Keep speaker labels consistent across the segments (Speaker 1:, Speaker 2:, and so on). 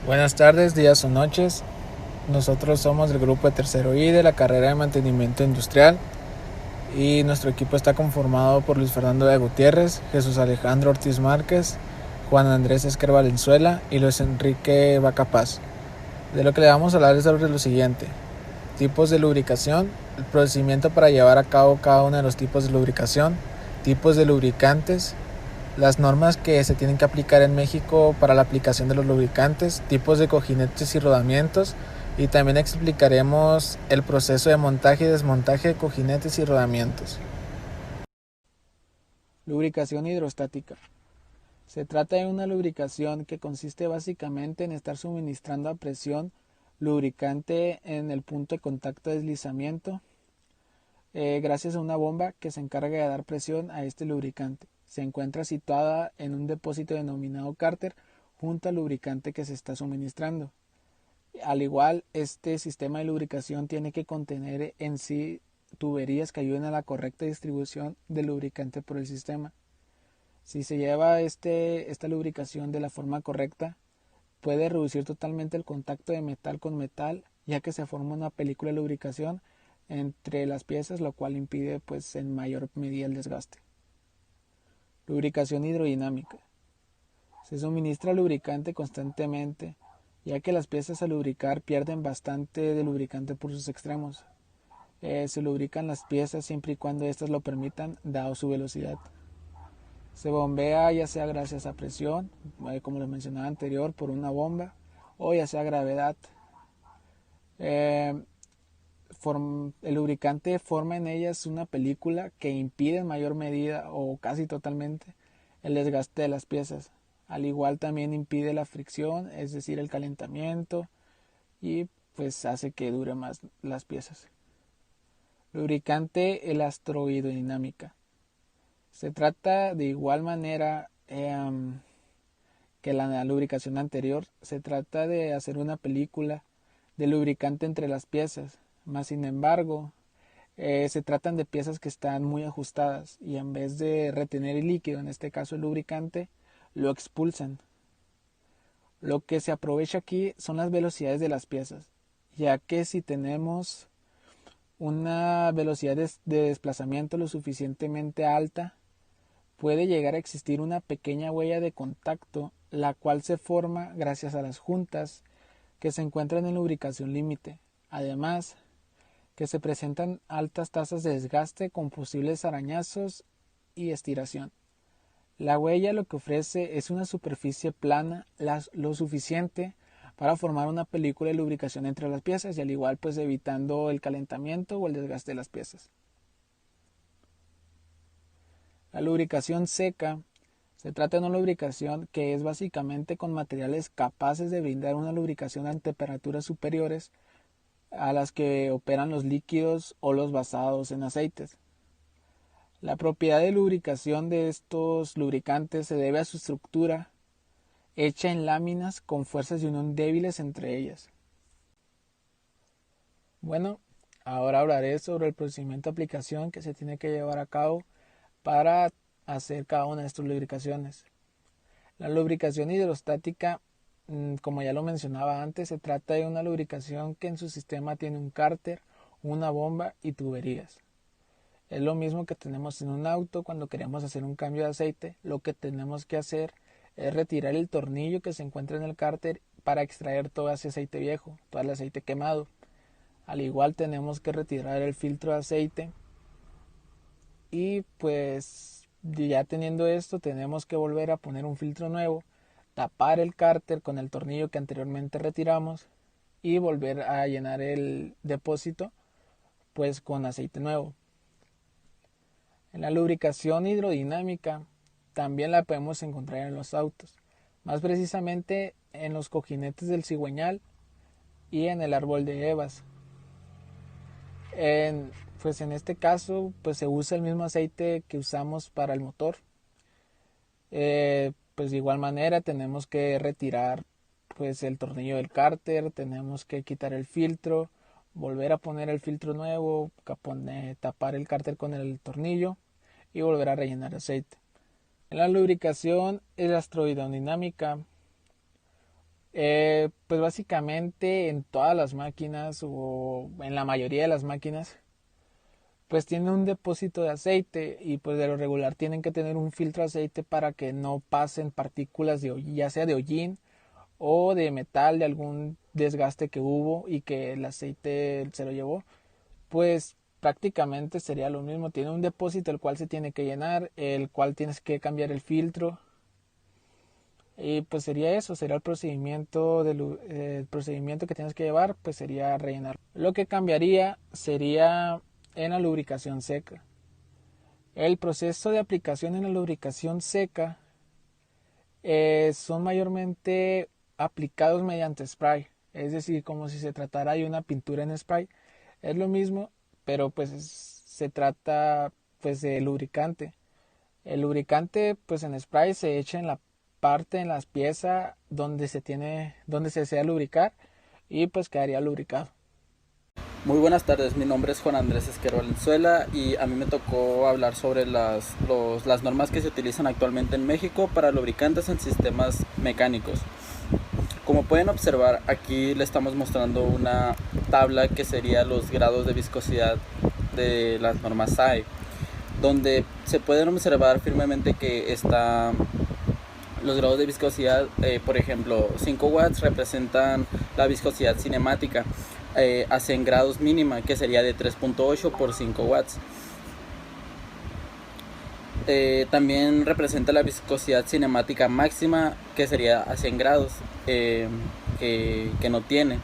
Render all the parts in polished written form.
Speaker 1: Buenas tardes, días o noches. Nosotros somos del grupo de tercero I de la carrera de mantenimiento industrial y nuestro equipo está conformado por Luis Fernando de Gutiérrez, Jesús Alejandro Ortiz Márquez, Juan Andrés Esquer Valenzuela y Luis Enrique Bacapaz. De lo que le vamos a hablar es sobre lo siguiente: tipos de lubricación, el procedimiento para llevar a cabo cada uno de los tipos de lubricación, tipos de lubricantes, las normas que se tienen que aplicar en México para la aplicación de los lubricantes, tipos de cojinetes y rodamientos, y también explicaremos el proceso de montaje y desmontaje de cojinetes y rodamientos. Lubricación hidrostática. Se trata de una lubricación que consiste básicamente en estar suministrando a presión lubricante en el punto de contacto de deslizamiento gracias a una bomba que se encarga de dar presión a este lubricante. Se encuentra situada en un depósito denominado cárter junto al lubricante que se está suministrando. Al igual, este sistema de lubricación tiene que contener en sí tuberías que ayuden a la correcta distribución del lubricante por el sistema. Si se lleva esta lubricación de la forma correcta, puede reducir totalmente el contacto de metal con metal, ya que se forma una película de lubricación entre las piezas, lo cual impide pues en mayor medida el desgaste. Lubricación hidrodinámica. Se suministra lubricante constantemente, ya que las piezas al lubricar pierden bastante de lubricante por sus extremos. Se lubrican las piezas siempre y cuando éstas lo permitan, dado su velocidad. Se bombea ya sea gracias a presión, como lo mencionaba anterior, por una bomba, o ya sea gravedad. El lubricante forma en ellas una película que impide en mayor medida o casi totalmente el desgaste de las piezas. Al igual también impide la fricción, es decir, el calentamiento, y pues hace que dure más las piezas. Lubricante elastrohidrodinámica. Se trata de igual manera que la lubricación anterior. Se trata de hacer una película de lubricante entre las piezas, más sin embargo se tratan de piezas que están muy ajustadas y en vez de retener el líquido, en este caso el lubricante, lo expulsan. Lo que se aprovecha aquí son las velocidades de las piezas, ya que si tenemos una velocidad de desplazamiento lo suficientemente alta, puede llegar a existir una pequeña huella de contacto, la cual se forma gracias a las juntas que se encuentran en lubricación límite. Además, que se presentan altas tasas de desgaste con posibles arañazos y estiración. La huella lo que ofrece es una superficie plana lo suficiente para formar una película de lubricación entre las piezas y al igual pues evitando el calentamiento o el desgaste de las piezas. La lubricación seca se trata de una lubricación que es básicamente con materiales capaces de brindar una lubricación a temperaturas superiores a las que operan los líquidos o los basados en aceites. La propiedad de lubricación de estos lubricantes se debe a su estructura, hecha en láminas con fuerzas de unión débiles entre ellas. Bueno, ahora hablaré sobre el procedimiento de aplicación que se tiene que llevar a cabo para hacer cada una de estas lubricaciones. La lubricación hidrostática, como ya lo mencionaba antes, se trata de una lubricación que en su sistema tiene un cárter, una bomba y tuberías. Es lo mismo que tenemos en un auto cuando queremos hacer un cambio de aceite. Lo que tenemos que hacer es retirar el tornillo que se encuentra en el cárter para extraer todo ese aceite viejo, todo el aceite quemado. Al igual tenemos que retirar el filtro de aceite y pues ya teniendo esto tenemos que volver a poner un filtro nuevo, tapar el cárter con el tornillo que anteriormente retiramos y volver a llenar el depósito pues con aceite nuevo. En la lubricación hidrodinámica también la podemos encontrar en los autos, más precisamente en los cojinetes del cigüeñal y en el árbol de Evas. Pues en este caso pues se usa el mismo aceite que usamos para el motor. Pues de igual manera tenemos que retirar pues el tornillo del cárter, tenemos que quitar el filtro, volver a poner el filtro nuevo, tapar el cárter con el tornillo y volver a rellenar aceite. En la lubricación electrohidrodinámica Pues básicamente en todas las máquinas o en la mayoría de las máquinas pues tiene un depósito de aceite y pues de lo regular tienen que tener un filtro de aceite para que no pasen partículas de ya sea de hollín o de metal de algún desgaste que hubo y que el aceite se lo llevó. Pues prácticamente sería lo mismo, tiene un depósito el cual se tiene que llenar, el cual tienes que cambiar el filtro y pues sería eso, sería el procedimiento que tienes que llevar, pues sería rellenar. Lo que cambiaría sería en la lubricación seca. El proceso de aplicación en la lubricación seca son mayormente aplicados mediante spray, es decir, como si se tratara de una pintura en spray. Es lo mismo, pero pues se trata pues de lubricante. El lubricante pues en spray se echa en la parte, en las piezas donde se desea lubricar y pues quedaría lubricado.
Speaker 2: Muy buenas tardes, mi nombre es Juan Andrés Esquero Valenzuela y a mí me tocó hablar sobre las normas que se utilizan actualmente en México para lubricantes en sistemas mecánicos. Como pueden observar, aquí le estamos mostrando una tabla que sería los grados de viscosidad de las normas SAE, donde se pueden observar firmemente que los grados de viscosidad, por ejemplo, 5 watts representan la viscosidad cinemática a 100 grados mínima, que sería de 3.8 por 5 watts. También representa la viscosidad cinemática máxima, que sería a 100 grados, que no tiene.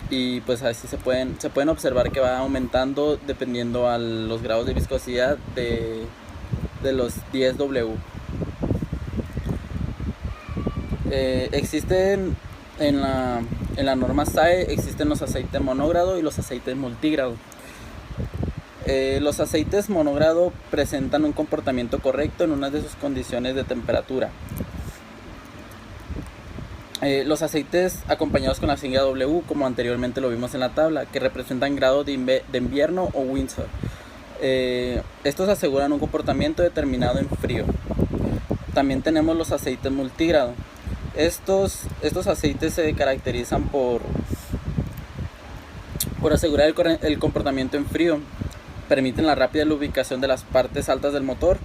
Speaker 2: Y pues así se pueden observar que va aumentando dependiendo a los grados de viscosidad de los 10W. Existen en la norma SAE existen los aceites monogrado y los aceites multigrado. Los aceites monogrado presentan un comportamiento correcto en una de sus condiciones de temperatura. Los aceites acompañados con la sigla W, como anteriormente lo vimos en la tabla, que representan grado de invierno o winter. Estos aseguran un comportamiento determinado en frío. También tenemos los aceites multigrado. Estos aceites se caracterizan por asegurar el comportamiento en frío. Permiten la rápida lubricación de las partes altas del motor,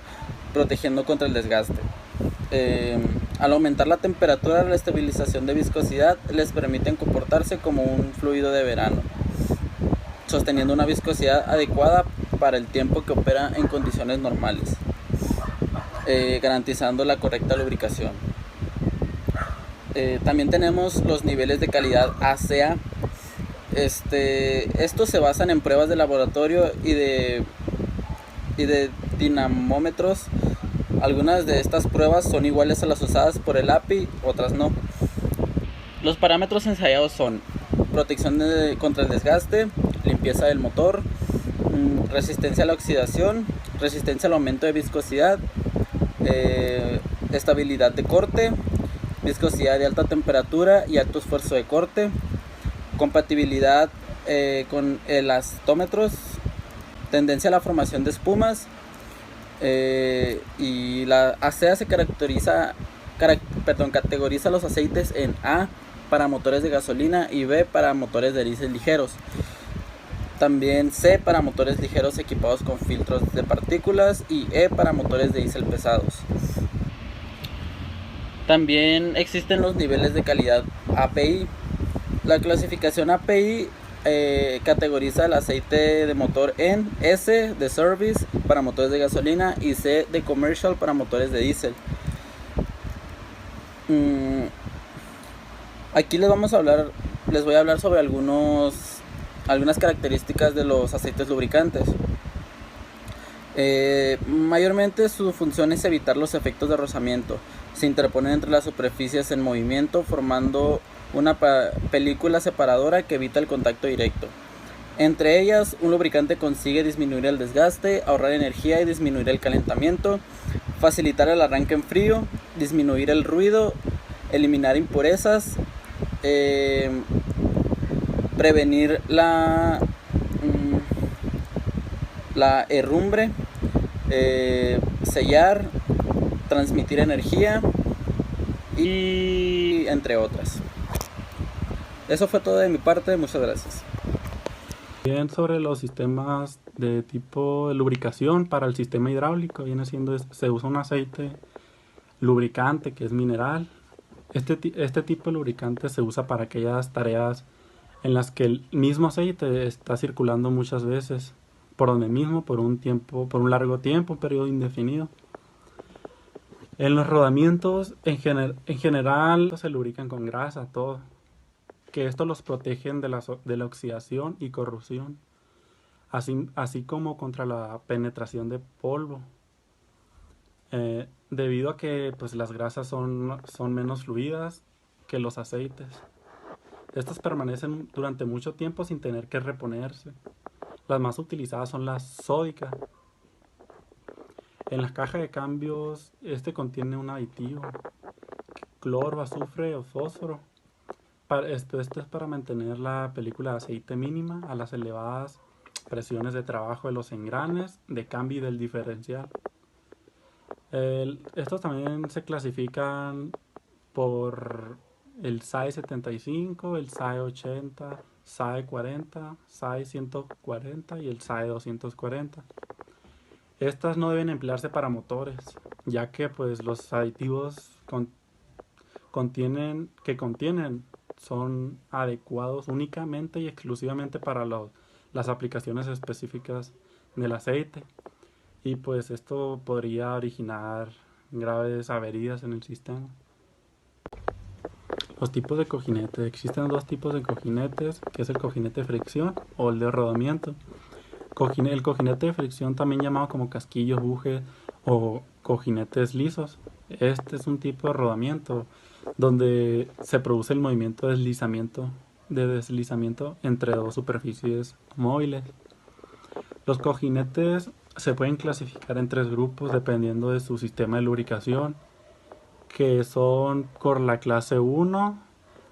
Speaker 2: protegiendo contra el desgaste. Al aumentar la temperatura, la estabilización de viscosidad les permiten comportarse como un fluido de verano, sosteniendo una viscosidad adecuada para el tiempo que opera en condiciones normales, garantizando la correcta lubricación. También tenemos los niveles de calidad ACA. Estos se basan en pruebas de laboratorio y de dinamómetros. Algunas de estas pruebas son iguales a las usadas por el API, otras no. Los parámetros ensayados son protección contra el desgaste, limpieza del motor, resistencia a la oxidación, resistencia al aumento de viscosidad, estabilidad de corte, viscosidad de alta temperatura y alto esfuerzo de corte, compatibilidad con elastómetros, tendencia a la formación de espumas, y la ASEA se categoriza los aceites en A para motores de gasolina y B para motores de diésel ligeros. También C para motores ligeros equipados con filtros de partículas y E para motores de diésel pesados. También existen los niveles de calidad API. La clasificación API categoriza el aceite de motor en S de Service para motores de gasolina y C de Commercial para motores de diésel. Aquí les voy a hablar sobre algunas características de los aceites lubricantes. Mayormente su función es evitar los efectos de rozamiento. Se interponen entre las superficies en movimiento formando una película separadora que evita el contacto directo. Entre ellas, un lubricante consigue disminuir el desgaste, ahorrar energía y disminuir el calentamiento, facilitar el arranque en frío, disminuir el ruido, eliminar impurezas, prevenir la herrumbre, sellar, transmitir energía y entre otras. Eso fue todo de mi parte, muchas gracias.
Speaker 3: Bien, sobre los sistemas de tipo de lubricación para el sistema hidráulico, viene siendo, se usa un aceite lubricante que es mineral. Este tipo de lubricante se usa para aquellas tareas en las que el mismo aceite está circulando muchas veces por donde mismo, por un largo tiempo, un periodo indefinido. En los rodamientos, en general, se lubrican con grasa, todo, que esto los protegen de la oxidación y corrosión, así como contra la penetración de polvo. Debido a que pues, las grasas son menos fluidas que los aceites. Estas permanecen durante mucho tiempo sin tener que reponerse. Las más utilizadas son las sódicas. En la caja de cambios, este contiene un aditivo, cloro, azufre o fósforo. Esto es para mantener la película de aceite mínima a las elevadas presiones de trabajo de los engranes de cambio y del diferencial. Estos también se clasifican por el SAE 75, el SAE 80, SAE 40, SAE 140 y el SAE 240. Estas no deben emplearse para motores, ya que pues los aditivos que contienen son adecuados únicamente y exclusivamente para las aplicaciones específicas del aceite. Y pues esto podría originar graves averías en el sistema. Los tipos de cojinete. Existen dos tipos de cojinetes, que es el cojinete de fricción o el de rodamiento. El cojinete de fricción, también llamado como casquillos, bujes o cojinetes lisos. Este es un tipo de rodamiento donde se produce el movimiento de deslizamiento entre dos superficies móviles. Los cojinetes se pueden clasificar en tres grupos dependiendo de su sistema de lubricación, que son por la clase 1,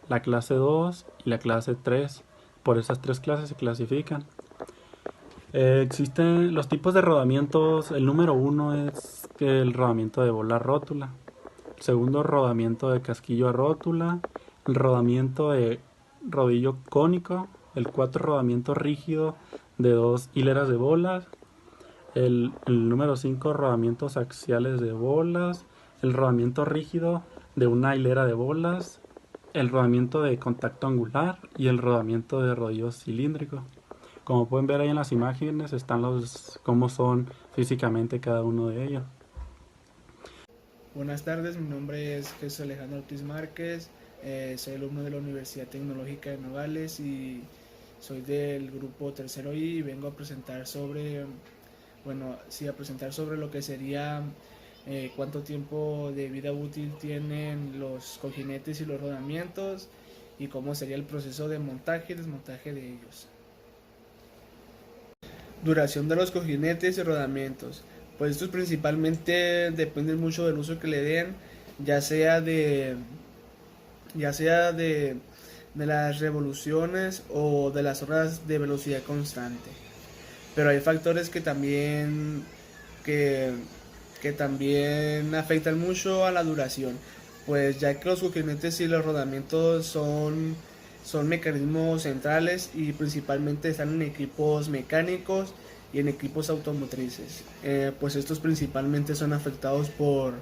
Speaker 3: la clase 2 y la clase 3. Por esas tres clases se clasifican. Existen los tipos de rodamientos. El número 1 es el rodamiento de bola rótula. El segundo, rodamiento de casquillo a rótula. El rodamiento de rodillo cónico. El 4, rodamiento rígido de dos hileras de bolas. El número 5, rodamientos axiales de bolas. El rodamiento rígido de una hilera de bolas. El rodamiento de contacto angular y el rodamiento de rodillo cilíndrico. Como pueden ver ahí en las imágenes están cómo son físicamente cada uno de ellos.
Speaker 1: Buenas tardes, mi nombre es Jesús Alejandro Ortiz Márquez, soy alumno de la Universidad Tecnológica de Nogales y soy del grupo tercero I y vengo a presentar sobre lo que sería cuánto tiempo de vida útil tienen los cojinetes y los rodamientos y cómo sería el proceso de montaje y desmontaje de ellos. Duración de los cojinetes y rodamientos. Pues estos principalmente dependen mucho del uso que le den, ya sea de las revoluciones o de las horas de velocidad constante. Pero hay factores que también afectan mucho a la duración, pues ya que los cojinetes y los rodamientos son mecanismos centrales y principalmente están en equipos mecánicos y en equipos automotrices. Pues estos principalmente son afectados por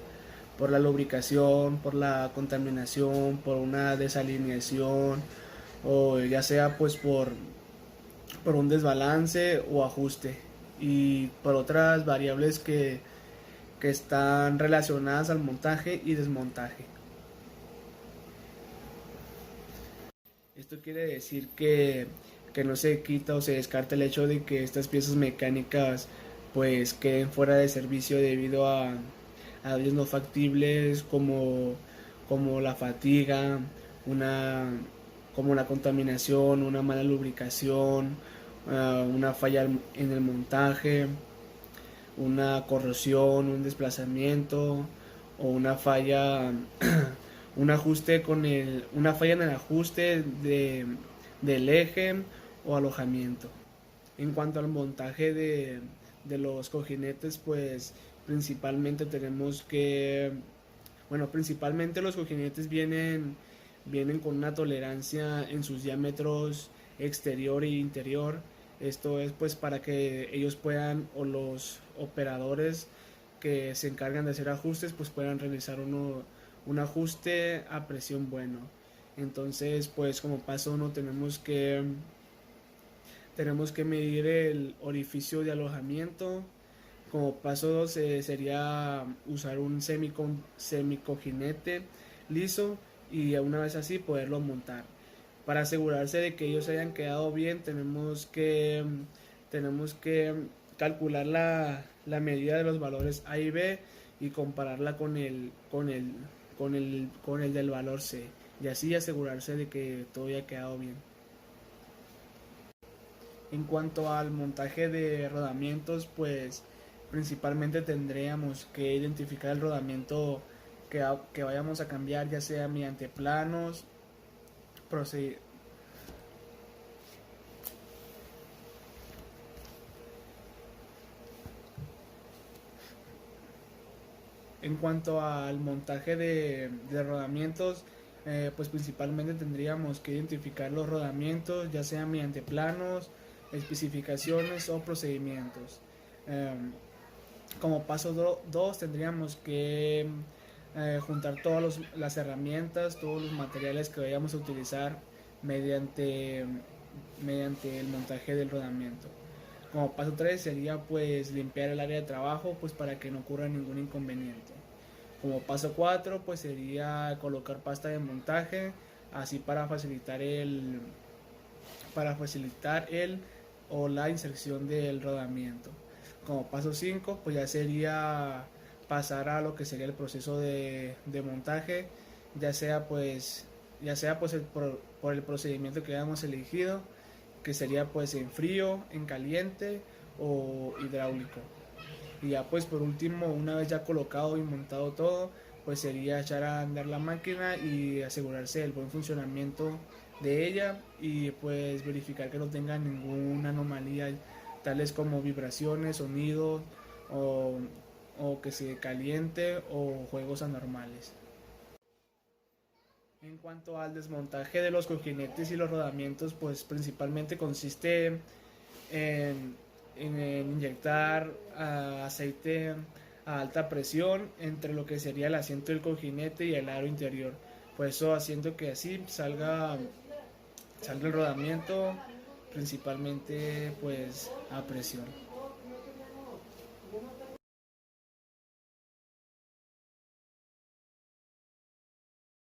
Speaker 1: la lubricación, por la contaminación, por una desalineación o ya sea pues por un desbalance o ajuste y por otras variables que están relacionadas al montaje y desmontaje. Esto quiere decir que no se quita o se descarta el hecho de que estas piezas mecánicas pues queden fuera de servicio debido a daños no factibles como la fatiga, como la contaminación, una mala lubricación, una falla en el montaje, una corrosión, un desplazamiento o una falla una falla en el ajuste del eje o alojamiento. En cuanto al montaje de los cojinetes, pues principalmente tenemos que
Speaker 4: Bueno, principalmente los cojinetes vienen con una tolerancia en sus diámetros exterior e interior. Esto es pues para que ellos puedan, o los operadores que se encargan de hacer ajustes, pues puedan realizar un ajuste a presión bueno. Entonces, pues como paso uno tenemos que medir el orificio de alojamiento. Como paso 2 sería usar un semicojinete liso, y una vez así poderlo montar. Para asegurarse de que ellos hayan quedado bien, tenemos que calcular la medida de los valores A y B y compararla con el del valor C, y así asegurarse de que todo haya quedado bien. En cuanto al montaje de rodamientos, pues principalmente tendríamos que identificar el rodamiento que vayamos a cambiar, ya sea mediante planos, En cuanto al montaje de rodamientos, pues principalmente tendríamos que identificar los rodamientos, ya sea mediante planos, especificaciones o procedimientos. Como paso 2 tendríamos que juntar todas las herramientas, todos los materiales que vayamos a utilizar mediante, mediante el montaje del rodamiento. Como paso 3 sería pues limpiar el área de trabajo, pues para que no ocurra ningún inconveniente. Como paso 4 pues sería colocar pasta de montaje, así para facilitar el o la inserción del rodamiento. Como paso 5 pues ya sería pasar a lo que sería el proceso de montaje, ya sea pues por el procedimiento que hayamos elegido, que sería pues en frío, en caliente o hidráulico. Y ya pues por último, una vez ya colocado y montado todo, pues sería echar a andar la máquina y asegurarse del buen funcionamiento de ella, y pues verificar que no tenga ninguna anomalía, tales como vibraciones, sonidos o, o que se caliente o juegos anormales. En cuanto al desmontaje de los cojinetes y los rodamientos, pues principalmente consiste en inyectar aceite a alta presión entre lo que sería el asiento del cojinete y el aro interior, pues eso haciendo que así salga el rodamiento principalmente pues a presión.